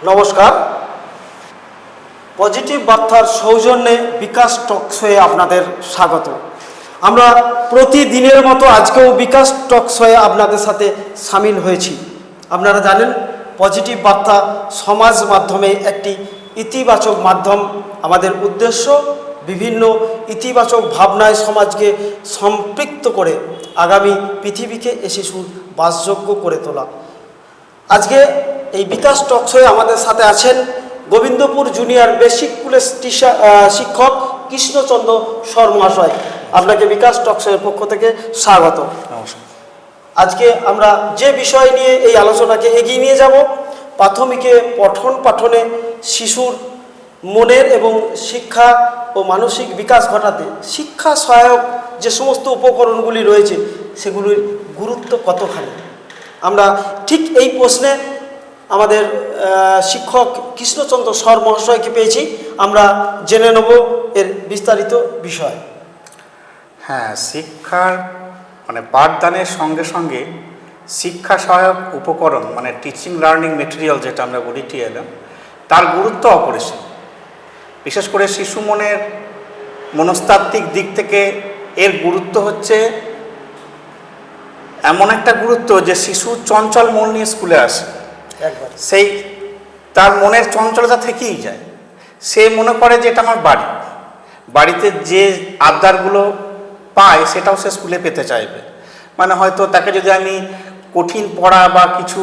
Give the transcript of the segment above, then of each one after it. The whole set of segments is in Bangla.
নমস্কার। পজিটিভ বার্তার সৌজন্যে বিকাশ টকশোয়ে আপনাদের স্বাগত। আমরা প্রতিদিনের মতো আজকেও বিকাশ টকশোয়ে আপনাদের সাথে সামিল হয়েছি। আপনারা জানেন পজিটিভ বার্তা সমাজ মাধ্যমে একটি ইতিবাচক মাধ্যম। আমাদের উদ্দেশ্য বিভিন্ন ইতিবাচক ভাবনায় সমাজকে সম্পৃক্ত করে আগামী পৃথিবীকে এ শিশুর বাসযোগ্য করে তোলা। আজকে এই বিকাশ টকশোয়ে আমাদের সাথে আছেন গোবিন্দপুর জুনিয়র বেসিক স্কুলের শিক্ষক কৃষ্ণচন্দ্র সর মহাশয়। আপনাকে বিকাশ টকশোয়ের পক্ষ থেকে স্বাগত। নমস্কার। আজকে আমরা যে বিষয় নিয়ে এই আলোচনাকে এগিয়ে নিয়ে যাব, প্রাথমিকে পঠন পাঠনে শিশুর মনের এবং শিক্ষা ও মানসিক বিকাশ ঘটাতে শিক্ষা সহায়ক যে সমস্ত উপকরণগুলি রয়েছে সেগুলির গুরুত্ব কতখানি। আমরা ঠিক এই প্রশ্নে আমাদের শিক্ষক কৃষ্ণচন্দ্র সর মহাশয়কে পেয়েছি। আমরা জেনে নেব এর বিস্তারিত বিষয়। হ্যাঁ, শিক্ষার পাঠদানের সঙ্গে সঙ্গে শিক্ষা সহায়ক উপকরণ টিচিং লার্নিং মেটেরিয়াল যেটা আমরা বলি টিএলএম, তার গুরুত্ব অপরিসীম। বিশেষ করে শিশু মনের মনস্তাত্ত্বিক দিক থেকে এর গুরুত্ব হচ্ছে এমন একটা গুরুত্ব যে শিশু চঞ্চল মন নিয়ে স্কুলে আসে, সেই তার মনের চঞ্চলতা থেকেই যায়। সে মনে করে যে এটা আমার বাড়িতে যে আবদারগুলো পায় সেটাও সে স্কুলে পেতে চাইবে। হয়তো তাকে যদি আমি কঠিন পড়া বা কিছু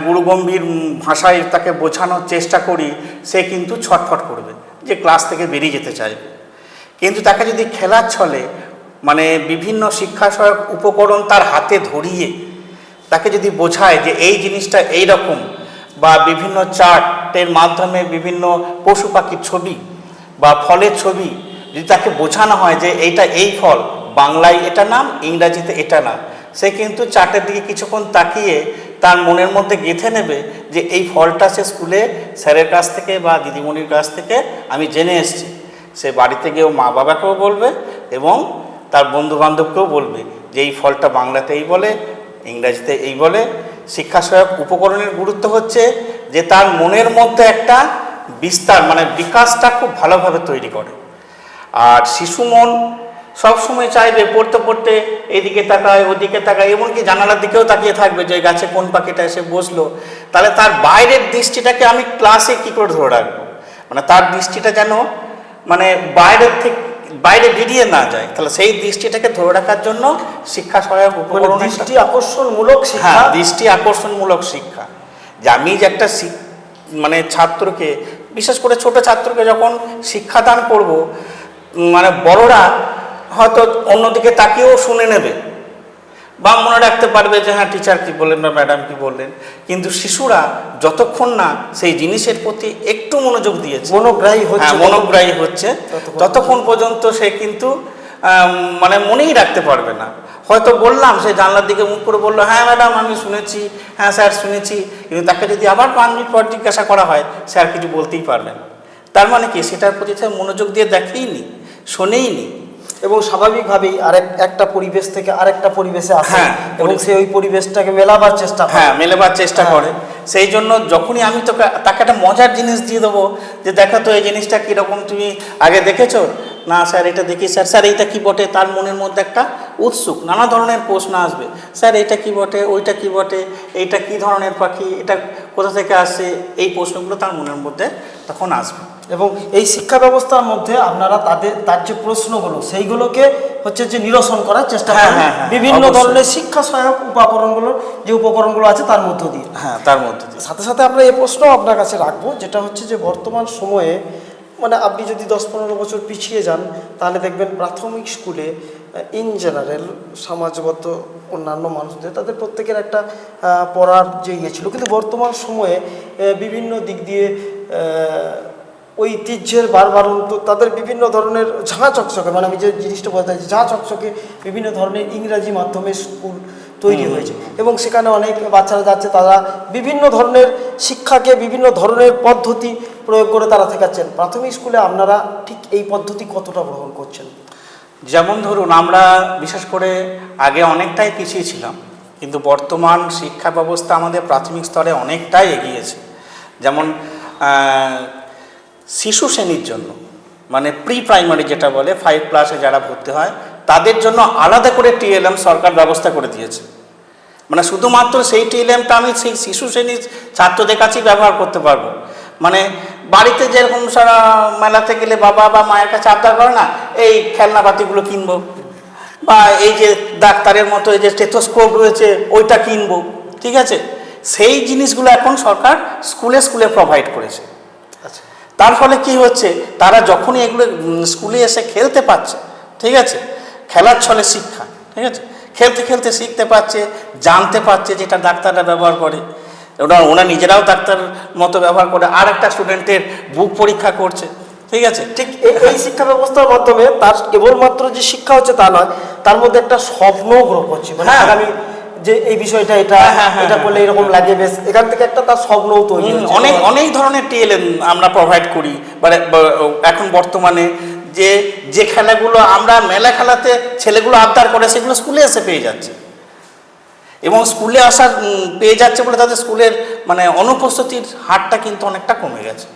গুরুগম্ভীর ভাষায় তাকে বোঝানোর চেষ্টা করি, সে কিন্তু ছটফট করবে যে ক্লাস থেকে বেরিয়ে যেতে চাইবে। কিন্তু তাকে যদি খেলার ছলে বিভিন্ন শিক্ষা সহায়ক উপকরণ তার হাতে ধরিয়ে তাকে যদি বোঝায় যে এই জিনিসটা এই রকম, বা বিভিন্ন চার্টের মাধ্যমে বিভিন্ন পশু পাখির ছবি বা ফলের ছবি যদি তাকে বোঝানো হয় যে এইটা এই ফল, বাংলায় এটা নাম, ইংরাজিতে এটা নাম, সে কিন্তু চার্টের দিকে কিছুক্ষণ তাকিয়ে তার মনের মধ্যে গেঁথে নেবে যে এই ফলটা সে স্কুলে স্যারের কাছ থেকে বা দিদিমণির কাছ থেকে আমি জেনে এসেছি। সে বাড়িতে গিয়েও মা বাবাকেও বলবে এবং তার বন্ধুবান্ধবকেও বলবে যে এই ফলটা বাংলাতে এই বলে, ইংরাজিতে এই বলে। শিক্ষা সহায়ক উপকরণের গুরুত্ব হচ্ছে যে তার মনের মধ্যে একটা বিস্তার বিকাশটা খুব ভালোভাবে তৈরি করে। আর শিশু মন সবসময় চাইবে পড়তে পড়তে এদিকে তাকায় ওদিকে তাকায়, এমনকি জানালার দিকেও তাকিয়ে থাকবে যে গাছে কোন পাখিটা এসে বসলো। তাহলে তার বাইরের দৃষ্টিটাকে আমি ক্লাসে কী করে ধরে রাখবো, তার দৃষ্টিটা যেন বাইরে বেরিয়ে না যায়। তাহলে সেই দৃষ্টিটাকে ধরে রাখার জন্য শিক্ষা সহায়ক উপকরণ, দৃষ্টি আকর্ষণমূলক শিক্ষা। দৃষ্টি আকর্ষণমূলক শিক্ষা। যে আমি যে একটা ছাত্রকে, বিশেষ করে ছোট ছাত্রকে যখন শিক্ষাদান করব, বড়রা হয়তো অন্যদিকে তাকিয়েও শুনে নেবে বা মনে রাখতে পারবে যে হ্যাঁ টিচার কী বললেন বা ম্যাডাম কী বললেন। কিন্তু শিশুরা যতক্ষণ না সেই জিনিসের প্রতি একটু মনোযোগ দিয়েছে, মনোগ্রাহী হচ্ছে ততক্ষণ পর্যন্ত সে কিন্তু মনেই রাখতে পারবে না। হয়তো বললাম, সে জানলার দিকে মুখ করে বললো হ্যাঁ ম্যাডাম আমি শুনেছি, হ্যাঁ স্যার শুনেছি, কিন্তু তাকে যদি আবার 5 মিনিট পর জিজ্ঞাসা করা হয়, স্যার কিছু বলতেই পারবে না। তার কি সেটার প্রতি মনোযোগ দিয়ে দেখেইনি, শোনেইনি। এবং স্বাভাবিকভাবেই একটা পরিবেশ থেকে আরেকটা পরিবেশে আসে এবং সে ওই পরিবেশটাকে মেলাবার চেষ্টা করে। সেই জন্য যখনই আমি তাকে একটা মজার জিনিস দিয়ে দেবো যে দেখো তো এই জিনিসটা কীরকম, তুমি আগে দেখেছো? না স্যার এটা দেখি। স্যার এইটা কী বটে? তার মনের মধ্যে একটা উৎসুক, নানা ধরনের প্রশ্ন আসবে। স্যার এইটা কী বটে, ওইটা কী বটে, এইটা কী ধরনের পাখি, এটা কোথা থেকে আসে, এই প্রশ্নগুলো তার মনের মধ্যে তখন আসবে। এবং এই শিক্ষা ব্যবস্থার মধ্যে আপনারা তার যে প্রশ্নগুলো সেইগুলোকে যে নিরসন করার চেষ্টা করেন বিভিন্ন ধরনের শিক্ষা সহায়ক উপকরণগুলো আছে তার মধ্য দিয়ে। সাথে সাথে আমরা এই প্রশ্ন আপনার কাছে রাখবো, যেটা হচ্ছে যে বর্তমান সময়ে আপনি যদি 10-15 বছর পিছিয়ে যান তাহলে দেখবেন প্রাথমিক স্কুলে ইন জেনারেল সমাজগত অন্যান্য মানুষদের তাদের প্রত্যেকের একটা পড়ার যে ইয়ে ছিল। কিন্তু বর্তমান সময়ে বিভিন্ন দিক দিয়ে ঐতিহ্যের বারবারন্ত তাদের বিভিন্ন ধরনের ঝাঁ চকচকে, আমি যে জিনিসটা বলতে চাইছি, ঝাঁ চকচকে বিভিন্ন ধরনের ইংরাজি মাধ্যমে স্কুল তৈরি হয়েছে এবং সেখানে অনেক বাচ্চারা যাচ্ছে, তারা বিভিন্ন ধরনের শিক্ষাকে বিভিন্ন ধরনের পদ্ধতি প্রয়োগ করে তারা শেখাচ্ছেন। প্রাথমিক স্কুলে আপনারা ঠিক এই পদ্ধতি কতটা গ্রহণ করছেন? যেমন ধরুন, আমরা বিশেষ করে আগে অনেকটাই পিছিয়ে ছিলাম, কিন্তু বর্তমান শিক্ষা ব্যবস্থা আমাদের প্রাথমিক স্তরে অনেকটাই এগিয়েছে। যেমন শিশু শ্রেণীর জন্য মানে প্রি প্রাইমারি যেটা বলে 5+ যারা ভর্তি হয় তাদের জন্য আলাদা করে টিএলএম সরকার ব্যবস্থা করে দিয়েছে। মানে শুধুমাত্র সেই টিএলএমটা আমি সেই শিশু শ্রেণীর ছাত্রদের কাছেই ব্যবহার করতে পারবো। মানে বাড়িতে যেরকম সারা মেলাতে গেলে বাবা বা মায়ের কাছে আবদার করে না, এই খেলনাপাতিগুলো কিনবো, বা এই যে ডাক্তারের মতো এই যে স্টেথোস্কোপ রয়েছে ওইটা কিনবো, ঠিক আছে, সেই জিনিসগুলো এখন সরকার স্কুলে স্কুলে প্রোভাইড করেছে। আচ্ছা, তার ফলে কি হচ্ছে, তারা যখনই এগুলো স্কুলে এসে খেলতে পারছে, ঠিক আছে, খেলার ছলে শিক্ষা, ঠিক আছে, খেলতে খেলতে শিখতে পারছে, জানতে পারছে যেটা ডাক্তাররা ব্যবহার করে, ওরা নিজেরাও ডাক্তার মতো ব্যবহার করে, আর একটা স্টুডেন্টের বুক পরীক্ষা করছে, ঠিক আছে। ঠিক এই শিক্ষা ব্যবস্থার মাধ্যমে তার কেবলমাত্র যে শিক্ষা হচ্ছে তা নয়, তার মধ্যে একটা স্বপ্ন গ্রহ করছে, মানে আগামী যে এই বিষয়টা এটা করলে এরকম লাগে, বেশ এখান থেকে একটা তার স্বপ্নও তৈরি হচ্ছে। অনেক অনেক ধরনের টিএলএম আমরা প্রোভাইড করি। মানে এখন বর্তমানে যে খেলাগুলো আমরা মেলা খেলাতে ছেলেগুলো আবদার করে সেগুলো স্কুলে এসে পেয়ে যাচ্ছে, এবং স্কুলে আসার পেয়ে যাচ্ছে বলে তাদের স্কুলের মানে অনুপস্থিতির হারটা কিন্তু অনেকটা কমে গেছে।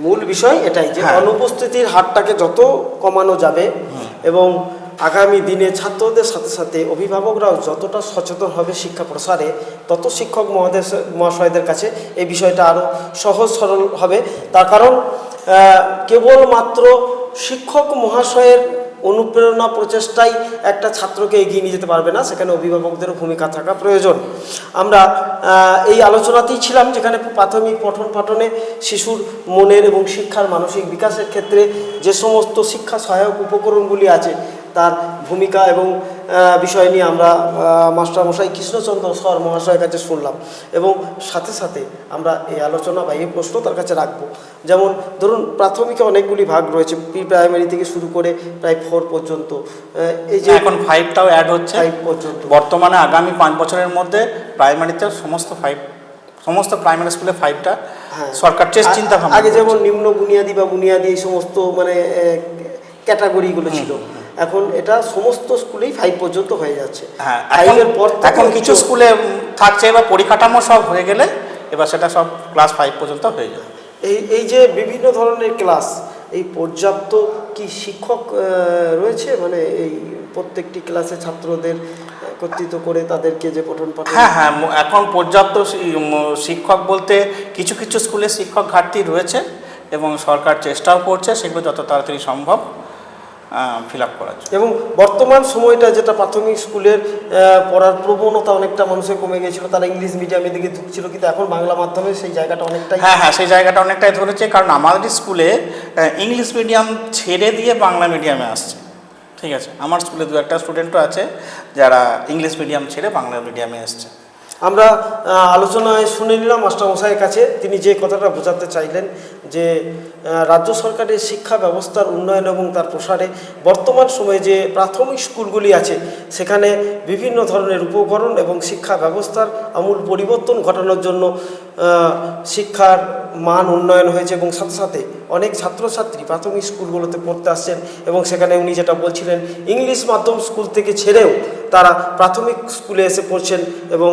মূল বিষয় এটাই যে অনুপস্থিতির হারটাকে যত কমানো যাবে এবং আগামী দিনে ছাত্রদের সাথে সাথে অভিভাবকরাও যতটা সচেতন হবে শিক্ষা প্রসারে, তত শিক্ষক মহাশয়দের কাছে এই বিষয়টা আরও সহজ সরল হবে। তার কারণ কেবলমাত্র শিক্ষক মহাশয়ের অনুপ্রেরণা প্রচেষ্টাই একটা ছাত্রকে এগিয়ে নিয়ে যেতে পারবে না, সেখানে অভিভাবকদেরও ভূমিকা থাকা প্রয়োজন। আমরা এই আলোচনাতেই ছিলাম যেখানে প্রাথমিক পঠন পাঠনে শিশুর মনের এবং শিক্ষার মানসিক বিকাশের ক্ষেত্রে যে সমস্ত শিক্ষা সহায়ক উপকরণগুলি আছে তার ভূমিকা এবং বিষয় নিয়ে আমরা মাস্টারমশাই কৃষ্ণচন্দ্র সর মহাশয়ের কাছে শুনলাম, এবং সাথে সাথে আমরা এই আলোচনা বা এই প্রশ্ন তার কাছে রাখবো। যেমন ধরুন প্রাথমিকে অনেকগুলি ভাগ রয়েছে, প্রি প্রাইমারি থেকে শুরু করে প্রায় 4 পর্যন্ত, এই যে এখন 5টাও অ্যাড হচ্ছে 5 পর্যন্ত। বর্তমানে আগামী 5 বছরের মধ্যে প্রাইমারিতে সমস্ত প্রাইমারি স্কুলে 5টা সরকার চিন্তা ভাবনা। আগে যেমন নিম্ন বুনিয়াদী বা বুনিয়াদী এই সমস্ত মানে ক্যাটাগরিগুলো ছিল, এখন এটা সমস্ত স্কুলেই 5 পর্যন্ত হয়ে যাচ্ছে। হ্যাঁ, এখন কিছু স্কুলে থাকছে এবার পরিকাঠামো সব হয়ে গেলে এবার সেটা সব ক্লাস 5 পর্যন্ত হয়ে যাবে। এই যে বিভিন্ন ধরনের ক্লাস, এই পর্যাপ্ত কি শিক্ষক রয়েছে, মানে এই প্রত্যেকটি ক্লাসে ছাত্রদের একত্রিত করে তাদেরকে যে পঠন পাঠন? হ্যাঁ, এখন পর্যাপ্ত শিক্ষক বলতে কিছু কিছু স্কুলে শিক্ষক ঘাটতি রয়েছে এবং সরকার চেষ্টাও করছে সেগুলো যত তাড়াতাড়ি সম্ভব ফিল আপ করার জন্য। এবং বর্তমান সময়টা যেটা প্রাথমিক স্কুলের পড়ার প্রবণতা অনেকটা মানুষের কমে গিয়েছিল, তারা ইংলিশ মিডিয়ামের দিকে ঢুকছিল, কিন্তু এখন বাংলা মাধ্যমে সেই জায়গাটা অনেকটাই সেই জায়গাটা অনেকটাই ধরেছে, কারণ আমাদের স্কুলে ইংলিশ মিডিয়াম ছেড়ে দিয়ে বাংলা মিডিয়ামে আসছে, ঠিক আছে। আমার স্কুলে 2-1টা স্টুডেন্টও আছে যারা ইংলিশ মিডিয়াম ছেড়ে বাংলা মিডিয়ামে আসছে। আমরা আলোচনায় শুনে নিলাম মাস্টারমশাইয়ের কাছে, তিনি যে কথাটা বোঝাতে চাইলেন যে রাজ্য সরকারের শিক্ষা ব্যবস্থার উন্নয়ন এবং তার প্রসারে বর্তমান সময়ে যে প্রাথমিক স্কুলগুলি আছে সেখানে বিভিন্ন ধরনের উপকরণ এবং শিক্ষা ব্যবস্থার আমূল পরিবর্তন ঘটানোর জন্য শিক্ষার মান উন্নয়ন হয়েছে, এবং সাথে সাথে অনেক ছাত্রছাত্রী প্রাথমিক স্কুলগুলোতে পড়তে আসছেন, এবং সেখানে উনি যেটা বলছিলেন ইংলিশ মাধ্যম স্কুল থেকে ছেড়েও তারা প্রাথমিক স্কুলে এসে পড়ছেন, এবং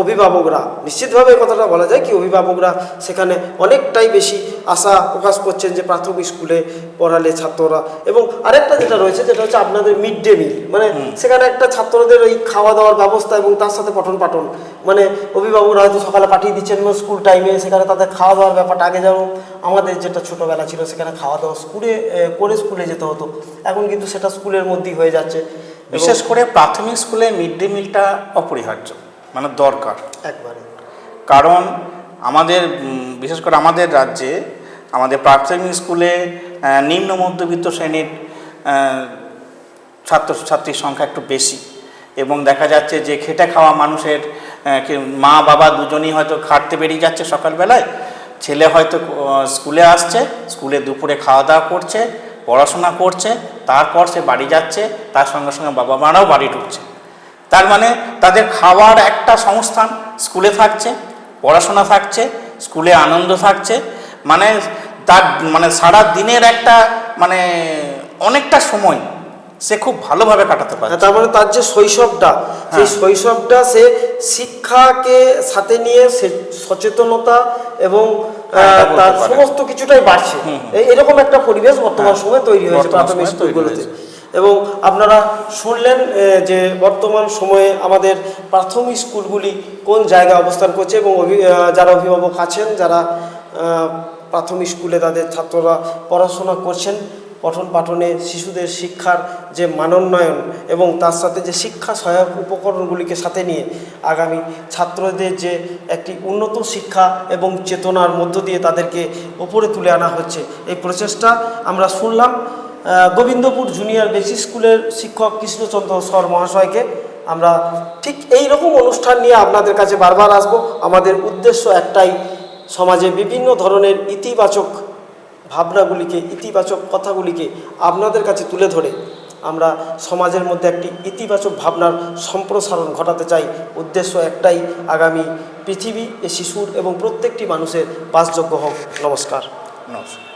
অভিভাবকরা নিশ্চিতভাবে কথাটা বলা যায় কি অভিভাবকরা সেখানে অনেকটাই বেশি আশা প্রকাশ করছেন যে প্রাথমিক স্কুলে পড়ালে ছাত্ররা। এবং আরেকটা যেটা রয়েছে যেটা হচ্ছে আপনাদের মিড ডে মিল, মানে সেখানে একটা ছাত্রদের ওই খাওয়া দাওয়ার ব্যবস্থা এবং তার সাথে পঠন পাঠন, মানে অভিভাবকরা হয়তো সকালে পাঠিয়ে দিচ্ছেন স্কুল টাইমে, সেখানে তাদের খাওয়া দাওয়ার ব্যাপারটা আগে যেমন আমাদের যেটা ছোটোবেলা ছিল সেখানে খাওয়া দাওয়া স্কুলে যেতে হতো, এখন কিন্তু সেটা স্কুলের মধ্যেই হয়ে যাচ্ছে। বিশেষ করে প্রাথমিক স্কুলে মিড ডে মিলটা অপরিহার্য, মানে দরকার একবারে। কারণ আমাদের বিশেষ করে আমাদের রাজ্যে আমাদের প্রাথমিক স্কুলে নিম্ন মধ্যবিত্ত শ্রেণীর ছাত্রছাত্রীর সংখ্যা একটু বেশি, এবং দেখা যাচ্ছে যে খেটে খাওয়া মানুষের মা বাবা দুজনেই হয়তো খাটতে বেরিয়ে যাচ্ছে সকালবেলায়, ছেলে হয়তো স্কুলে আসছে, স্কুলে দুপুরে খাওয়া দাওয়া করছে, পড়াশোনা করছে, তারপর সে বাড়ি যাচ্ছে, তার সঙ্গে সঙ্গে বাবা মারাও বাড়ি ঢুকছে। তার মানে তাদের খাওয়ার একটা সংস্থান স্কুলে থাকছে, পড়াশোনা থাকছে, স্কুলে আনন্দ থাকছে, মানে সারা দিনের একটা মানে অনেকটা সময় সে খুব ভালোভাবে কাটাতে পারে। তার মানে তার যে শৈশবটা, সেই শৈশবটা সে শিক্ষাকে সাথে নিয়ে সে সচেতনতা এবং এটা বলতে তার পারেন। সমস্ত কিছুটাই বাড়ছে। এরকম একটা পরিবেশ বর্তমান সময়ে তৈরি হয়েছে বর্তমান প্রাথমিক সময়ে তৈরি স্কুলগুলোতে। হয়েছে। এবং আপনারা শুনলেন যে বর্তমান সময়ে আমাদের প্রাথমিক স্কুলগুলি কোন জায়গায় অবস্থান করছে এবং যারা অভিভাবক আছেন, যারা প্রাথমিক স্কুলে তাদের ছাত্ররা পড়াশোনা করছেন, পঠন পাঠনে শিশুদের শিক্ষার যে মানোন্নয়ন এবং তার সাথে যে শিক্ষা সহায়ক উপকরণগুলিকে সাথে নিয়ে আগামী ছাত্রদের যে একটি উন্নত শিক্ষা এবং চেতনার মধ্য দিয়ে তাদেরকে ওপরে তুলে আনা হচ্ছে, এই প্রচেষ্টা আমরা শুনলাম গোবিন্দপুর জুনিয়র বেসিক স্কুলের শিক্ষক কৃষ্ণচন্দ্র সর মহাশয়কে। আমরা ঠিক এই রকম অনুষ্ঠান নিয়ে আপনাদের কাছে বারবার আসব। আমাদের উদ্দেশ্য একটাই, সমাজে বিভিন্ন ধরনের ইতিবাচক ভাবনাগুলিকে, ইতিবাচক কথাগুলিকে আপনাদের কাছে তুলে ধরে আমরা সমাজের মধ্যে একটি ইতিবাচক ভাবনার সম্প্রসারণ ঘটাতে চাই। উদ্দেশ্য একটাই, আগামী পৃথিবী এ শিশুর এবং প্রত্যেকটি মানুষের বাসযোগ্য হোক। নমস্কার। নমস্কার।